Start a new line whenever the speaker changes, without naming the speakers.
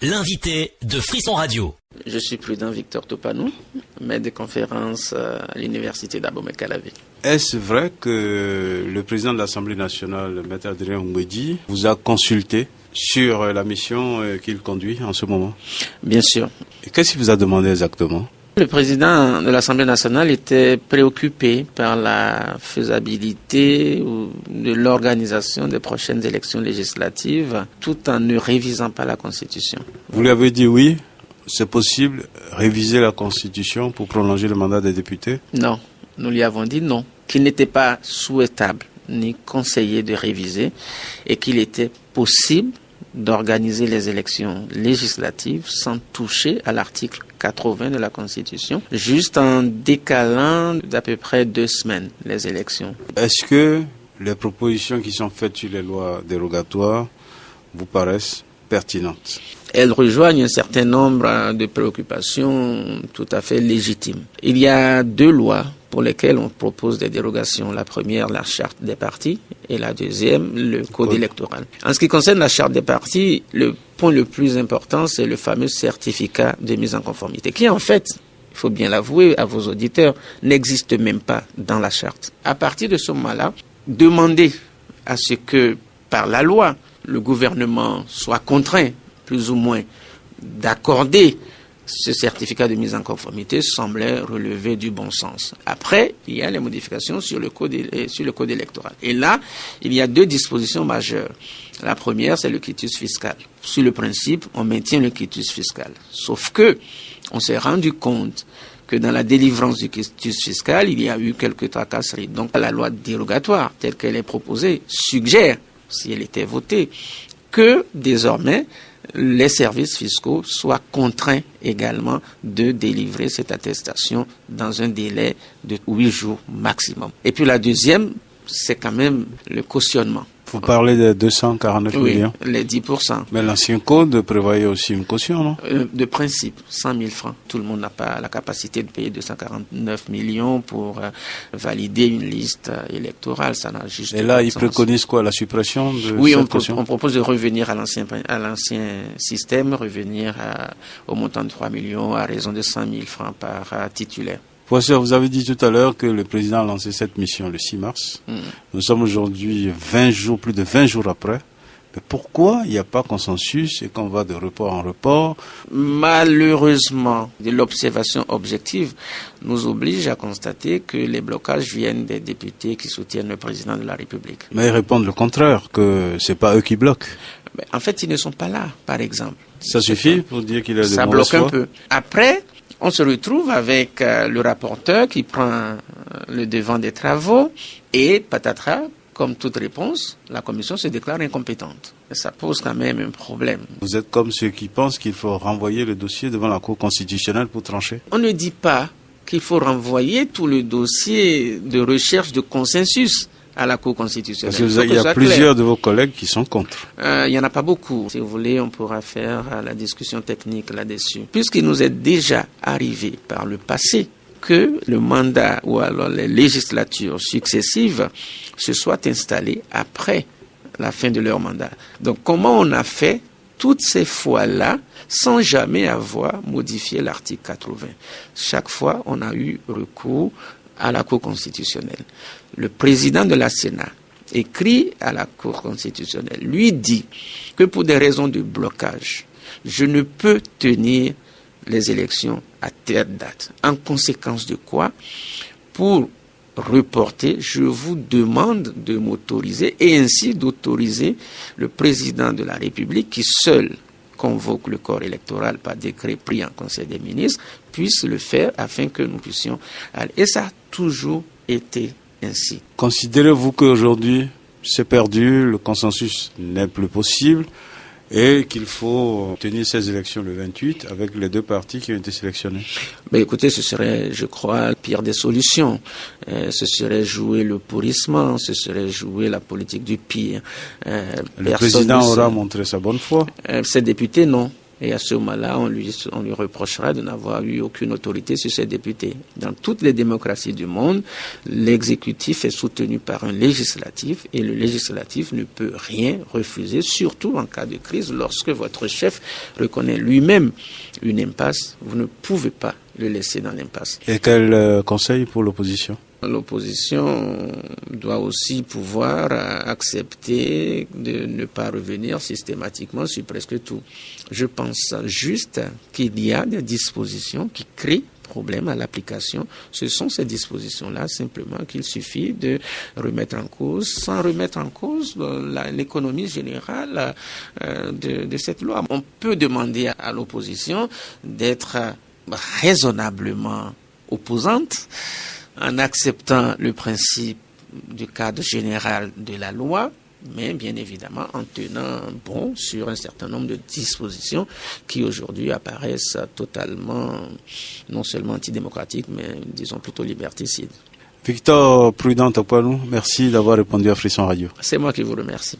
L'invité de Frisson Radio.
Je suis Prudent Victor Topanou, maître de conférence à l'université d'Abomey-Calavi.
Est-ce vrai que le président de l'Assemblée nationale, maître Adrien Oumbédi, vous a consulté sur la mission qu'il conduit en ce moment?
Bien sûr.
Et qu'est-ce qu'il vous a demandé exactement?
Le président de l'Assemblée nationale était préoccupé par la faisabilité de l'organisation des prochaines élections législatives tout en ne révisant pas la Constitution.
Vous lui avez dit oui, c'est possible, réviser la Constitution pour prolonger le mandat des députés?
Non, nous lui avons dit non, qu'il n'était pas souhaitable ni conseillé de réviser et qu'il était possible d'organiser les élections législatives sans toucher à l'article 80 de la Constitution, juste en décalant d'à peu près 2 semaines les élections.
Est-ce que les propositions qui sont faites sur les lois dérogatoires vous paraissent pertinentes?
Elles rejoignent un certain nombre de préoccupations tout à fait légitimes. Il y a 2 lois pour lesquelles on propose des dérogations. La première, la charte des partis, et la deuxième, le code électoral. En ce qui concerne la charte des partis, le point le plus important, c'est le fameux certificat de mise en conformité, qui en fait, il faut bien l'avouer à vos auditeurs, n'existe même pas dans la charte. À partir de ce moment-là, demander à ce que, par la loi, le gouvernement soit contraint, plus ou moins, d'accorder ce certificat de mise en conformité semblait relever du bon sens. Après, il y a les modifications sur le code électoral. Et là, il y a 2 dispositions majeures. La première, c'est le quitus fiscal. Sur le principe, on maintient le quitus fiscal. Sauf que, on s'est rendu compte que dans la délivrance du quitus fiscal, il y a eu quelques tracasseries. Donc, la loi dérogatoire, telle qu'elle est proposée, suggère, si elle était votée, que désormais, les services fiscaux soient contraints également de délivrer cette attestation dans un délai de 8 jours maximum. Et puis la deuxième, c'est quand même le cautionnement.
Vous parlez de 249 millions.
Oui, les 10%.
Mais l'ancien code prévoyait aussi une caution, non?
De principe, 100 000 francs. Tout le monde n'a pas la capacité de payer 249 millions pour valider une liste électorale. Ça n'a juste
Et là, ils préconisent quoi? La suppression de cette caution?
On propose de revenir à l'ancien système, revenir au montant de 3 millions à raison de 100 000 francs par titulaire.
Professeur, vous avez dit tout à l'heure que le président a lancé cette mission le 6 mars. Nous sommes aujourd'hui plus de 20 jours après. Mais pourquoi il n'y a pas consensus et qu'on va de report en report?
Malheureusement, l'observation objective nous oblige à constater que les blocages viennent des députés qui soutiennent le président de la République.
Mais ils répondent le contraire, que c'est pas eux qui bloquent.
Mais en fait, ils ne sont pas là, par exemple.
Ça suffit pour dire qu'il a de
Ça bloque un peu. Après, on se retrouve avec le rapporteur qui prend le devant des travaux et patatras, comme toute réponse, la commission se déclare incompétente. Et ça pose quand même un problème.
Vous êtes comme ceux qui pensent qu'il faut renvoyer le dossier devant la Cour constitutionnelle pour trancher?
On ne dit pas qu'il faut renvoyer tout le dossier de recherche de consensus à la Cour constitutionnelle.
Parce qu'il y a plusieurs de vos collègues qui sont contre.
Il n'y en a pas beaucoup. Si vous voulez, on pourra faire la discussion technique là-dessus. Puisqu'il nous est déjà arrivé par le passé que le mandat ou alors les législatures successives se soient installées après la fin de leur mandat. Donc comment on a fait toutes ces fois-là sans jamais avoir modifié l'article 80? Chaque fois, on a eu recours à la Cour constitutionnelle. Le président de la Sénat écrit à la Cour constitutionnelle, lui dit que pour des raisons de blocage, je ne peux tenir les élections à telle date. En conséquence de quoi, pour reporter, je vous demande de m'autoriser et ainsi d'autoriser le président de la République qui seul convoque le corps électoral par décret pris en Conseil des ministres, puisse le faire afin que nous puissions aller. Et ça a toujours été ainsi.
Considérez-vous qu'aujourd'hui, c'est perdu, le consensus n'est plus possible et qu'il faut tenir ces élections le 28 avec les 2 partis qui ont été sélectionnés?
Écoutez, ce serait, je crois, la pire des solutions. Ce serait jouer le pourrissement, ce serait jouer la politique du pire.
Le président aura montré sa bonne foi.
Ces députés, non. Et à ce moment-là, on lui reprochera de n'avoir eu aucune autorité sur ses députés. Dans toutes les démocraties du monde, l'exécutif est soutenu par un législatif et le législatif ne peut rien refuser, surtout en cas de crise. Lorsque votre chef reconnaît lui-même une impasse, vous ne pouvez pas le laisser dans l'impasse.
Et quel conseil pour l'opposition ?
L'opposition doit aussi pouvoir accepter de ne pas revenir systématiquement sur presque tout. Je pense juste qu'il y a des dispositions qui créent problème à l'application. Ce sont ces dispositions-là simplement qu'il suffit de remettre en cause, sans remettre en cause l'économie générale de cette loi. On peut demander à l'opposition d'être raisonnablement opposante, en acceptant le principe du cadre général de la loi, mais bien évidemment en tenant bon sur un certain nombre de dispositions qui aujourd'hui apparaissent totalement, non seulement antidémocratiques, mais disons plutôt liberticides.
Victor Prudent Topoualou, merci d'avoir répondu à Frisson Radio.
C'est moi qui vous remercie.